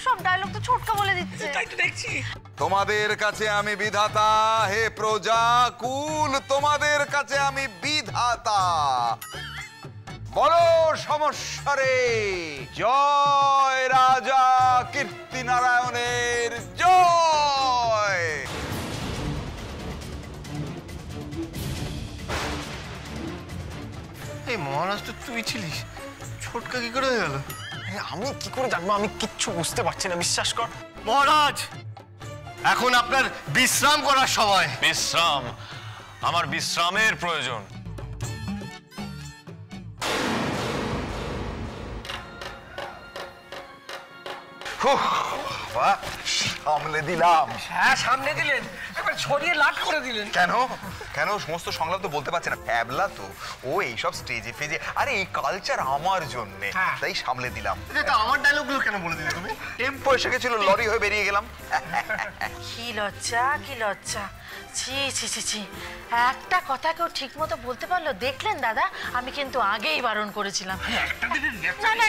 সব ডায়লগ তো ছোটকা বলে দিচ্ছে। তাই তো দেখছি। তোমাদের কাছে আমি বিধাতা, হে প্রজা কুল, তোমাদের কাছে আমি বিধাতা। বলো সমস্যা রে, জয় রাজা কীর্তিনারায়ণের জয়। এই মহারাজ তো তুই ছিলিস, ছোটকা কি করে হয়ে গেল? আমি কি করে জানবো? আমি কিচ্ছু বুঝতে পারছি না, বিশ্বাস কর। মহারাজ, এখন আপনার বিশ্রাম করার সময়। বিশ্রাম? আমার বিশ্রামের প্রয়োজন। সামলে দিলাম। হ্যাঁ, সামনে দিলেন, একবার ছড়িয়ে লাট করে দিলেন। কেন কেন সমস্ত সংলাপ তো বলতে পারছে না, ফ্যাবলা তো ও, এইসব স্টেজে ফেজে। আরে এই কালচার আমার জন্যে, তাই সামলে দিলাম। আমার ডায়লগগুলো কেন বলে দিলে তুমি? টেম্পো এসে গেছিল, লরি হয়ে বেরিয়ে গেলাম। কি লজ্জা, কি লজ্জা! ছি ছি ছি ছি, একটা কথা কেউ ঠিক মতো বলতে পারলো? দেখলেন দাদা, আমি কিন্তু আগেই বারণ করেছিলাম। না না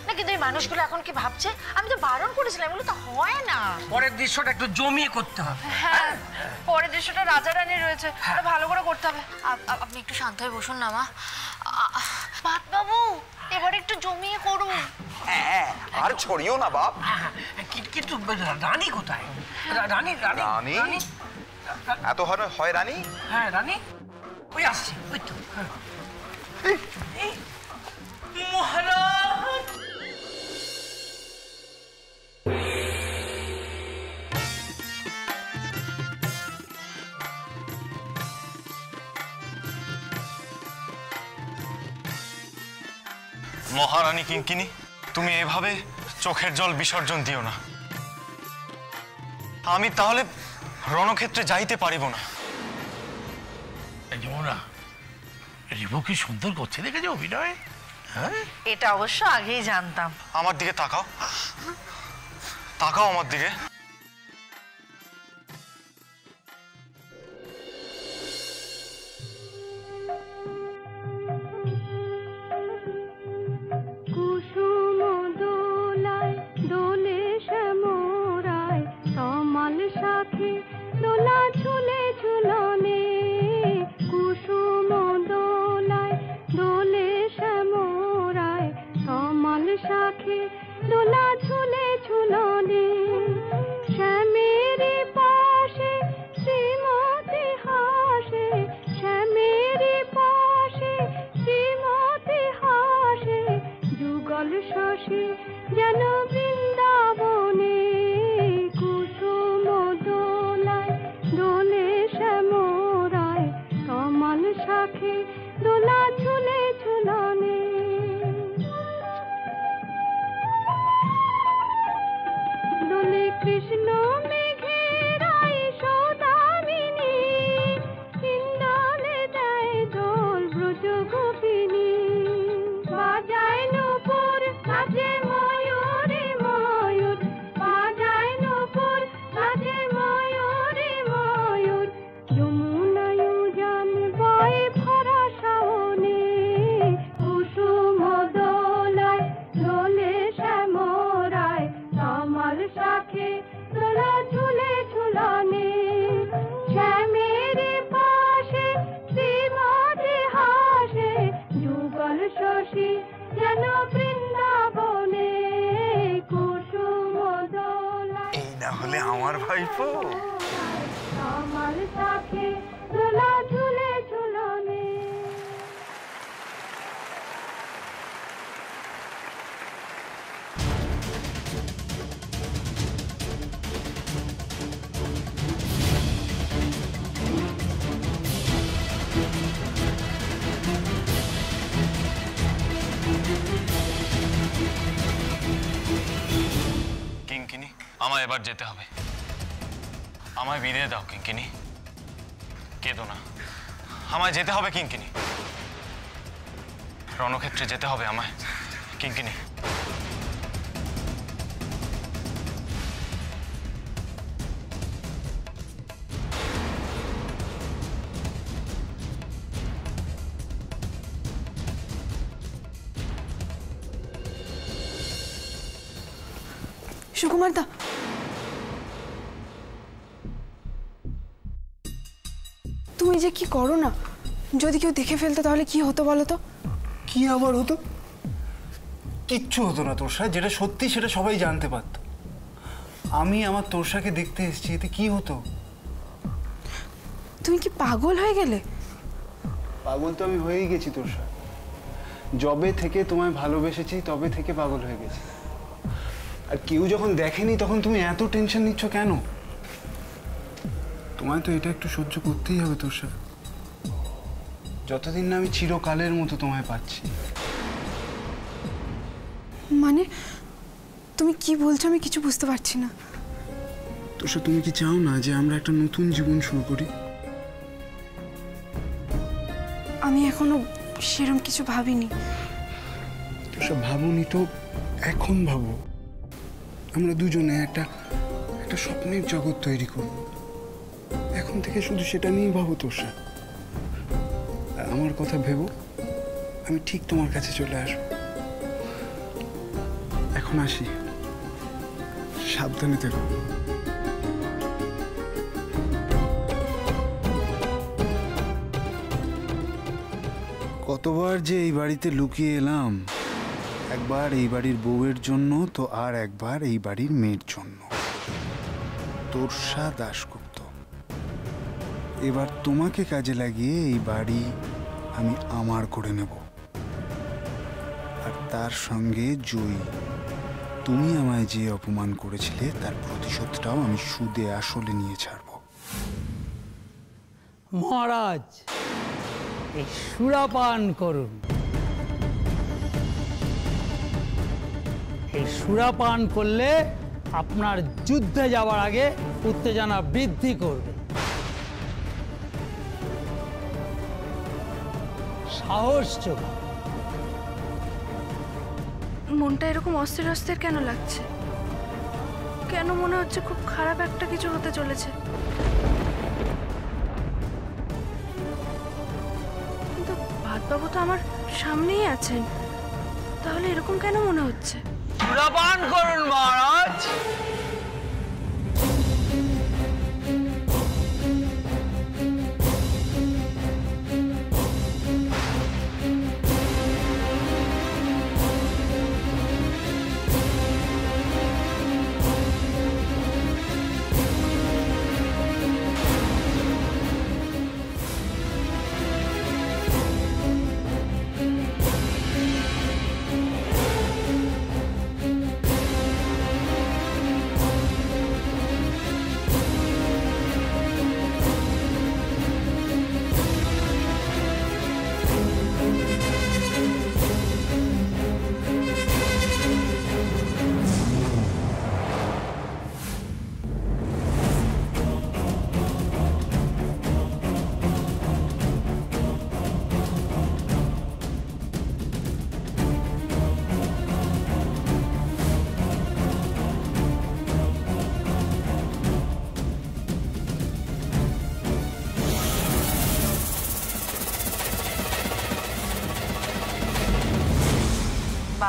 না, কিন্তু এই মানুষগুলো এখন কি ভাবছে? আমি তো বারণ করেছিলাম, এগুলো তো হয় না। পরের দৃশ্যটা একটু জমিয়ে করতে হবে। হ্যাঁ, পরের দৃশ্যটা রাজা রানী রয়েছে, ভালো করে করতে হবে। আপনি একটু শান্ত হয়ে বসুন না মা। বাবু, এবার একটু জমিয়ে করুন। আর ছড়িও না বাপ। কিন্তু রানী কোথায়? রানী রানী রানী? রানী এত হয় রানী? হ্যাঁ, রানী ওই আসছে, ওই তো। মহারাজ, মহারানী কিঙ্কিনি, তুমি এভাবে চোখের জল বিসর্জন দিও না। আমি তাহলে রণক্ষেত্রে যাইতে পারিব না। যমুনা, রিভু কি সুন্দর করছে দেখেছো অভিনয়? হ্যাঁ, এটা অবশ্য আগেই জানতাম। আমার দিকে তাকাও, তাকাও আমার দিকে। কুসুম দোলায় দোলে শ্যামরায়, তমাল সাথে দোলা ঝুলে ঝুলনে। কুসুম দোলায় দোলে শ্যামরায়, তমাল সাথে দোলা ঝুলে ঝুলনে। শ্যামের পাশে শ্রীমতী হাসে, শ্যামের পাশে শ্রীমতী হাসে। যুগল শশী যেন বৃন্দাবনে। কুসুম দোলায় দোলে শ্যামরায়, তমাল শাখে দোলা ঝুলে ঝুলনে। দোলে কৃষ্ণ মেঘের আই সৌদামিনী, ইন্দ্রলে দেয় দোল ব্রজ গোপিনী। বাজায় নূপুর নাচে ময়ূরে ময়ূর, বাজায় নূপুর নাচে ময়ূরে ময়ূর। যমুনায় উজান বয়ে ভরা শাওনে। কুসুম দোলায় দোলে শ্যামরায়, তমাল শাখে দোলা ঝুলে ঝুলনে। শ্যামের পাশে শ্রীমতী হাসে, যুগল শশী যেন বৃন্দাবনে। কুসুম দোলায় এই না হলে আমার ভাইপো। তমাল শাখে দোলা ঝুলে ঝুলনে। কিঙ্কিনি, আমায় এবার যেতে হবে। আমায় বিদায় দাও কিঙ্কিনি, কেঁদো না। আমায় যেতে হবে কিঙ্কিনি, রণক্ষেত্রে যেতে হবে আমায় কিঙ্কিনি। সুকুমার দা, তুমি যে কি করো না, যদি কেউ দেখে ফেলতো তাহলে কি হতো বলো তো? কি আবার হতো? কিচ্ছু হতো না তোরসা, যেটা সত্যি সেটা সবাই জানতে পারত। আমি আমার তোরসাকে দেখতে এসেছি, এতে কি হতো? তুমি কি পাগল হয়ে গেলে? পাগল তো আমি হয়েই গেছি তোরসা। যবে থেকে তোমায় ভালোবেসেছি তবে থেকে পাগল হয়ে গেছি। আর কেউ যখন দেখেনি তখন তুমি এত টেনশন নিচ্ছ কেন? তোমায় তো এটা একটু সহ্য করতেই হবে তোরসা, যতদিন না আমি চিরকালের মতো তোমায় পাচ্ছি। মানে তুমি কি বলছো আমি কিছু বুঝতে পারছি না। তোরসা, তুমি কি চাও না যে আমরা একটা নতুন জীবন শুরু করি? আমি এখনো সেরকম কিছু ভাবিনি। তোরসা, ভাবনি তো এখন ভাবো। আমরা দুজনে একটা স্বপ্নের জগৎ তৈরি করব। এখন থেকে শুধু সেটা নিয়েই ভাবো তোরসা। আর আমার কথা ভেবো, আমি ঠিক তোমার কাছে চলে আসবো। এখন আসি, সাবধানে থেকো। কতবার যে এই বাড়িতে লুকিয়ে এলাম, একবার এই বাড়ির বউয়ের জন্য, তো আর একবার এই বাড়ির মেয়ের জন্য। তোরসা দাশগুপ্ত, এবার তোমাকে কাজে লাগিয়ে এই বাড়ি আমি আমার করে নেব। আর তার সঙ্গে জয়ী, তুমি আমায় যে অপমান করেছিলে তার প্রতিশোধটাও আমি সুদে আসলে নিয়ে ছাড়ব। মহারাজ, এই সুরাপান করুন। এই সুরাপান করলে আপনার যুদ্ধে যাওয়ার আগে উত্তেজনা বৃদ্ধি করবে, সাহস যোগাবে। মনটা এরকম অস্থির অস্থির কেন লাগছে? কেন মনে হচ্ছে খুব খারাপ একটা কিছু হতে চলেছে? কিন্তু ভাতবাবু তো আমার সামনেই আছেন, তাহলে এরকম কেন মনে হচ্ছে? সুরাপান করুন মহারাজ।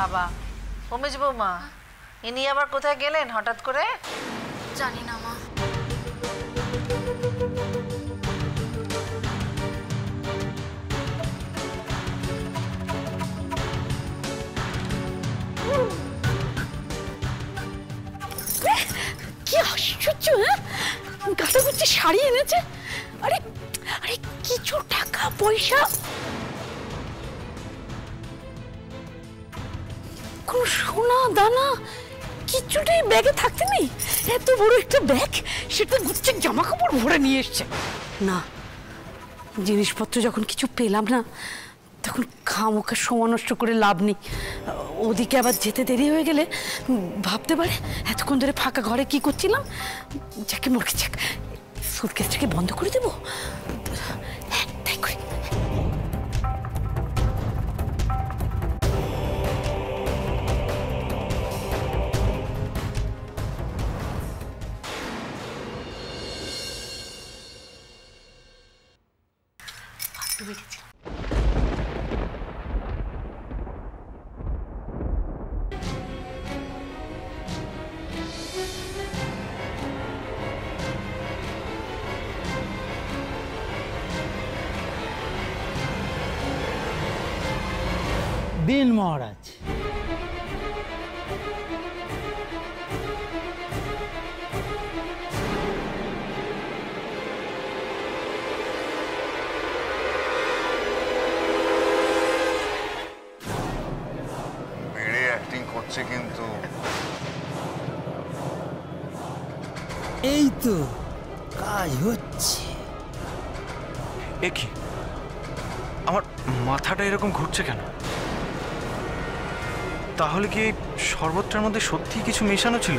বাবা, অমিজ বৌমা, ইনি আবার কোথায় গেলেন হঠাৎ করে? জানি না মা। কি আশ্চর্য! গাছাগুচ্ছি শাড়ি এনেছে। আরে আরে কিছু টাকা পয়সা, কোন সোনা দানা কিছুটাই ব্যাগে থাকতে নেই। এত বড় একটা ব্যাগ, সেটা গুচ্ছের জামা কাপড় ভরে নিয়ে এসছে। না, জিনিসপত্র যখন কিছু পেলাম না, তখন খামোখা সময় নষ্ট করে লাভ নেই। ওদিকে আবার যেতে দেরি হয়ে গেলে ভাবতে পারে এতক্ষণ ধরে ফাঁকা ঘরে কি করছিলাম। যাকে মরে যাক, সুটকেসটাকে বন্ধ করে দেবো। হ্যাঁ, তাই করে। দিন মহারাজ। বেড়ে অ্যাক্টিং করছে কিন্তু। এই তো কাজ হচ্ছে। এ কি, আমার মাথাটা এরকম ঘুরছে কেন? তাহলে কি এই শরবতটার মধ্যে সত্যি কিছু মেশানো ছিল?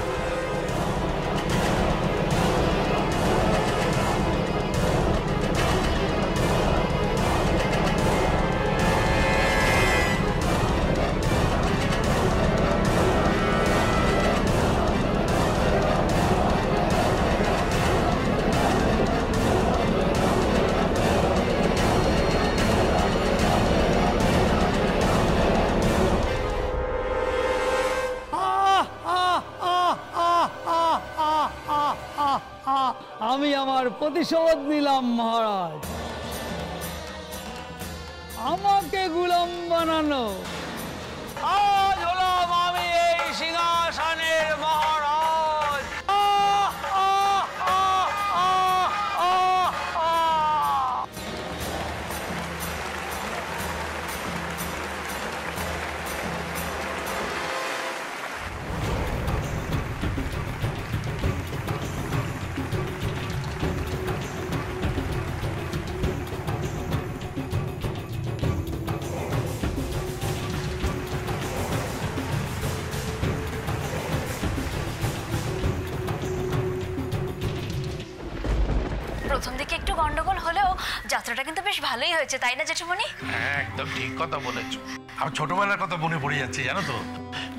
আমি আমার প্রতিশোধ নিলাম মহারাজ। আমাকে গোলাম বানানো, আজ হলাম আমি এই সিংহাসনের মহারাজ। প্রথম দিকে একটু গন্ডগোল হলেও যাত্রাটা কিন্তু বেশ ভালোই হয়েছে, তাই না জেঠুমণি? একদম ঠিক কথা বলেছো। আমার ছোটবেলার কথা মনে পড়ে যাচ্ছে, জানো তো।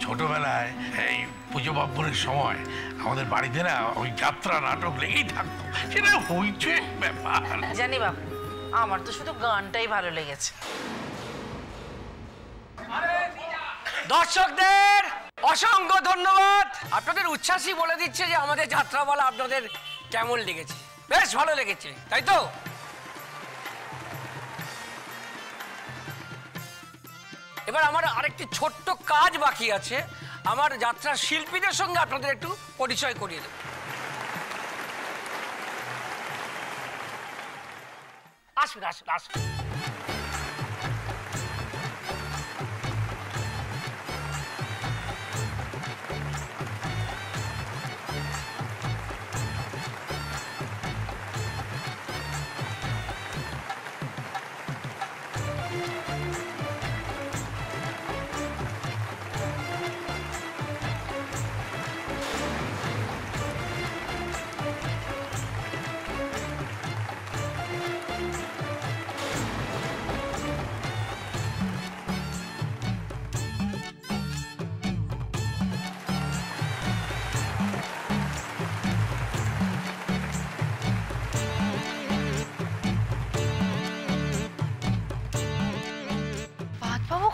ছোটবেলায় এই পুজো পার্বণের সময় আমাদের বাড়িতে না ওই যাত্রা নাটক লেগেই থাকতো। সেটা হইছে ব্যাপার। জানি বাবু, আমার তো শুধু গানটাই ভালো লেগেছে। দর্শকদের অসংখ্য ধন্যবাদ। আপনাদের উচ্ছ্বাসই বলে দিচ্ছে যে আমাদের যাত্রাপালা আপনাদের কেমন লেগেছে। বেশ ভালো লেগেছে, তাই তো? এবার আমার আরেকটি ছোট্ট কাজ বাকি আছে। আমার যাত্রার শিল্পীদের সঙ্গে আপনাদের একটু পরিচয় করিয়ে দেব। আসুন আসুন আসুন।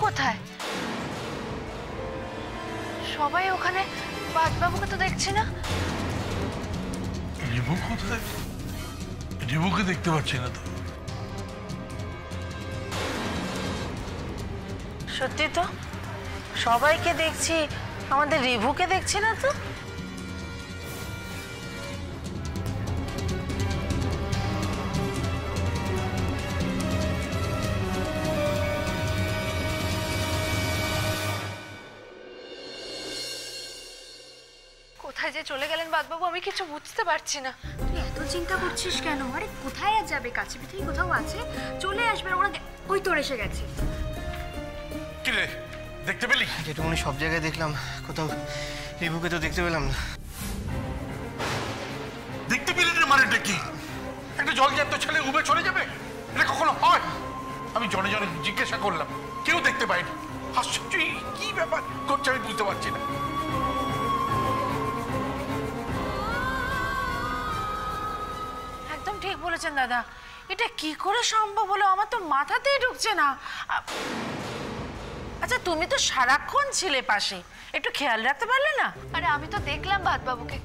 কোথায়? সবাই ওখানে, বাদবাবুকে তো দেখছি না। রিভু কোথায়? রিভুকে দেখতে পাচ্ছি না তো। সত্যি তো, সবাইকে দেখছি, আমাদের রিভুকে দেখছি না তো। কোথায় যে চলে গেলেন বাদবাবু, আমি কিছু বুঝতে পারছি না। তুই এত চিন্তা করছিস কেন? আরে কোথায় আর যাবে, কাছে পিঠেই কোথাও আছে, চলে আসবে। ওরা ওই তোর এসে গেছে। কি রে, দেখতে পেলি? যেটুকুনি সব জায়গায় দেখলাম, কোথাও রিভুকে তো দেখতে পেলাম না। দেখতে পেলি রে, মানেটা কি? একটা জলজ্যান্ত ছেলে উবে চলে যাবে? এটা কখনো হয়? আমি জনে জনে জিজ্ঞাসা করলাম, কেউ দেখতে পায়নি। আশ্চর্য, কি ব্যাপার করছে আমি বুঝতে পারছি না। একদম ঠিক বলেছেন দাদা, এটা কি করে সম্ভব হলো? আমার তো মাথাতেই ঢুকছে না। আচ্ছা, তুমি তো সারাক্ষণ ছিলে পাশে, একটু খেয়াল রাখতে পারলে না? আরে আমি তো দেখলাম বাদবাবুকে,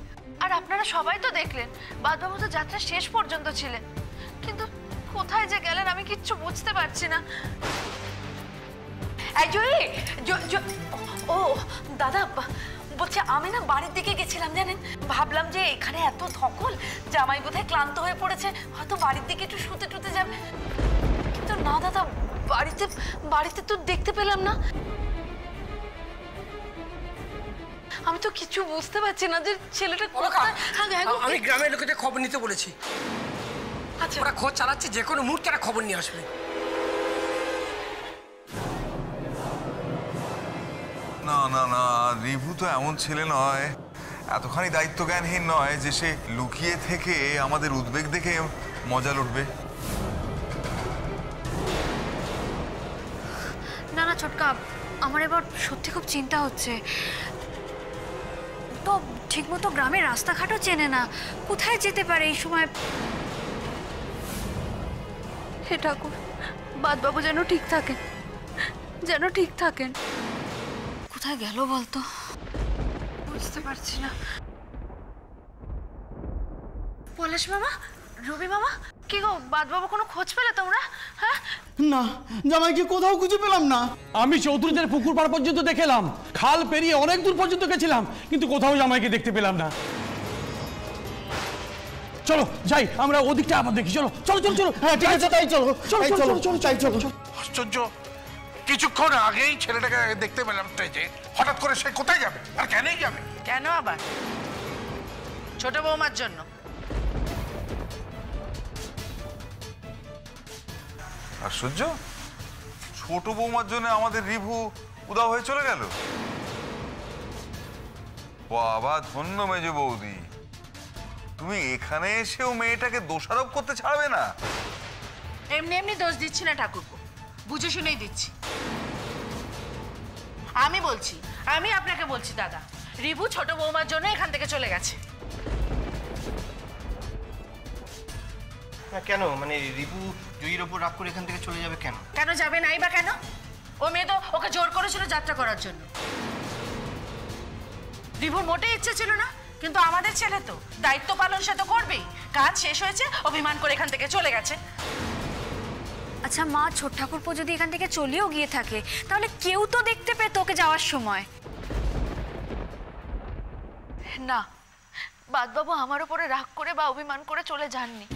আর আপনারা সবাই তো দেখলেন। বাদবাবু তো যাত্রা শেষ পর্যন্ত ছিলেন, কিন্তু কোথায় যে গেলেন আমি কিচ্ছু বুঝতে পারছি না। এই জয়ী, ও দাদা বলছে আমি না বাড়ির দিকে গেছিলাম জানেন, ভাবলাম যে এখানে এত ধকল জামাই বোধহয় ক্লান্ত হয়ে পড়েছে, হয়তো বাড়ির দিকে একটু শুতে টুতে যাবে, কিন্তু না দাদা বাড়িতে তো দেখতে পেলাম না। আমি তো কিছু বুঝতে পারছি না যে ছেলেটা কোথায়। আমি গ্রামের লোকেদের খবর নিতে বলেছি। আচ্ছা, ওরা খোঁজ চালাচ্ছে, যে কোনো মুহূর্তে একটা খবর নিয়ে আসবে। না না না, রিভু তো এমন ছেলে নয়, এতখানি দায়িত্ব জ্ঞানহীন নয় যে সে লুকিয়ে থেকে আমাদের উদ্বেগ দেখে মজা লুটবে। না না ছোটকা, আমার এবার সত্যি খুব চিন্তা হচ্ছে। তো ঠিকমতো গ্রামের রাস্তাঘাটও চেনে না, কোথায় যেতে পারে এই সময়? হে ঠাকুর, বাদবাবু যেন ঠিক থাকেন, যেন ঠিক থাকেন। কোথায় গেল বলতো? বুঝতে পারছি না। পলাশ মামা, রবি মামা, কি গো বাদবাবু কোনো খোঁজ পেলে তোমরা? হ্যাঁ না, জামাইকে কোথাও খুঁজে পেলাম না। আমি চৌধুরীদের পুকুর পাড় পর্যন্ত দেখলাম, খাল পেরিয়ে অনেক দূর পর্যন্ত গেছিলাম, কিন্তু কোথাও জামাইকে দেখতে পেলাম না। চলো যাই, আমরা ওদিকটা আবার দেখি। চলো চলো চলো চলো। হ্যাঁ ঠিক আছে, তাই চলো চলো চলো চলো তাই চলো। আশ্চর্য, কিছুক্ষণ আগেই ছেলেটাকে দেখতে পেলাম স্টেজে, হঠাৎ করে সে কোথায় যাবে আর কেনই যাবে? কেন আবার? ছোট বৌমার জন্য। আশ্চর্য, ছোট বৌমার জন্য আমাদের রিভু উদাও হয়ে চলে গেল। বাবা ধন্য মেজ বৌদি, তুমি এখানে এসেও মেয়েটাকে দোষারোপ করতে ছাড়বে না? এমনি এমনি দোষ দিচ্ছি না ঠাকুরপো, বুঝে শুনেই দিচ্ছি। আমি বলছি, আমি আপনাকে বলছি দাদা, রিভু ছোট বৌমার জন্য এখান থেকে চলে গেছে। কেন, মানে রিভু জয়ীর ওপর রাগ করে এখান থেকে চলে যাবে কেন? কেন যাবে নাই বা কেন? ও মেয়ে তো ওকে জোর করেছিল যাত্রা করার জন্য। রিভুর মোটেই ইচ্ছে ছিল না, কিন্তু আমাদের ছেলে তো দায়িত্ব পালন সে তো করবেই। কাজ শেষ হয়েছে, অভিমান করে এখান থেকে চলে গেছে। আচ্ছা মা, ছোট ঠাকুরপো যদি এখান থেকে চলেও গিয়ে থাকে, তাহলে কেউ তো দেখতে পেত ওকে যাওয়ার সময়। না, বাদবাবু আমার উপরে রাগ করে বা অভিমান করে চলে যাননি,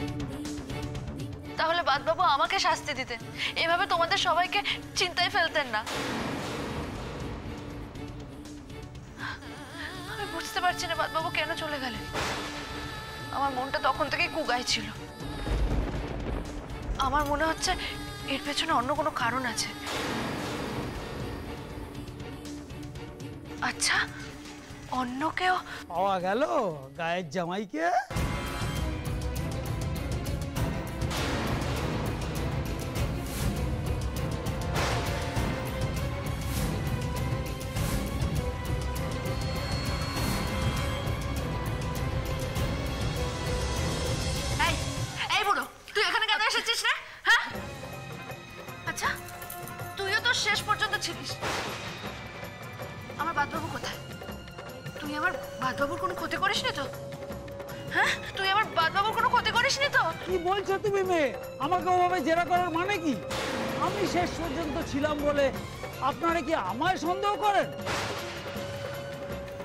তাহলে বাদবাবু আমাকে শাস্তি দিতেন, এভাবে তোমাদের সবাইকে চিন্তায় ফেলতেন না। আমি বুঝতে পারছি না বাদবাবু কেন চলে গেলেন। আমার মনটা তখন থেকেই কুগাই ছিল। আমার মনে হচ্ছে এর পেছনে অন্য কোনো কারণ আছে। আচ্ছা, অন্য কেউ পাওয়া গেল গায়ের জামাইকে? এই বুড়ো, তুই এখানে কেন এসেছিস রে? হ্যাঁ, আচ্ছা তুইও তো শেষ পর্যন্ত ছিলিস। আমার বাদবাবু কোথায়? তুই আমার বাদবাবুর কোনো ক্ষতি করিসনি তো? হ্যাঁ, তুই আমার বাদবাবুর কোনো ক্ষতি করিসনি তো? কি বলছো তুমি মেয়ে? আমাকে ওভাবে জেরা করার মানে কি? আমি শেষ পর্যন্ত ছিলাম বলে আপনারা কি আমায় সন্দেহ করেন?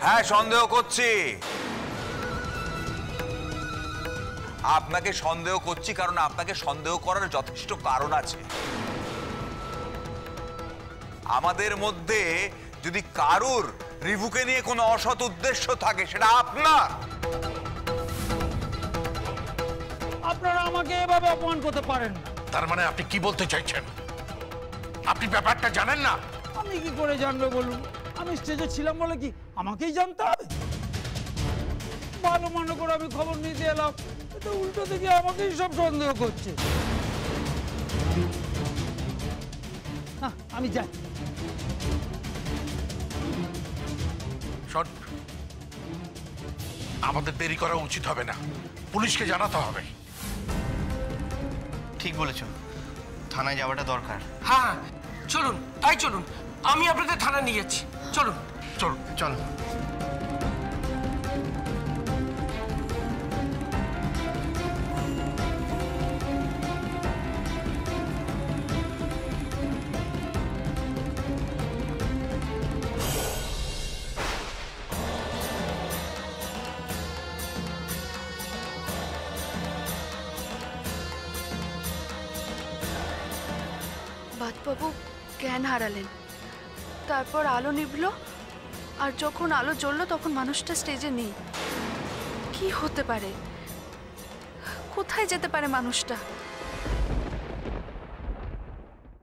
হ্যাঁ, সন্দেহ করছি। আপনাকে সন্দেহ করছি কারণ আপনাকে সন্দেহ করার যথেষ্ট কারণ আছে। আমাদের মধ্যে যদি কারুর রিভুকে নিয়ে কোনো অসৎ উদ্দেশ্য থাকে, সেটা আপনার। আপনারা আমাকে এভাবে অপমান করতে পারেন না। তার মানে আপনি কি বলতে চাইছেন? আপনি ব্যাপারটা জানেন না? আমি কি করে জানবো বলুন? আমি স্টেজে ছিলাম বলে কি আমাকেই জানতে হবে? ভালো মনে করে আমি খবর নিতে এলাম, এটা উল্টো দিকে আমাকেই সব সন্দেহ করছে। না, আমি যাই। শোন, আমাদের দেরি করা উচিত হবে না, পুলিশকে জানাতে হবে। ঠিক বলেছো, থানায় যাওয়াটা দরকার। হ্যাঁ চলুন, তাই চলুন, আমি আপনাদের থানায় নিয়ে যাচ্ছি। চলুন চলুন চলো। বাদবাবু জ্ঞান হারালেন, তারপর আলো নিভলো, আর যখন আলো জ্বললো তখন মানুষটা স্টেজে নেই। কি হতে পারে? কোথায় যেতে পারে মানুষটা?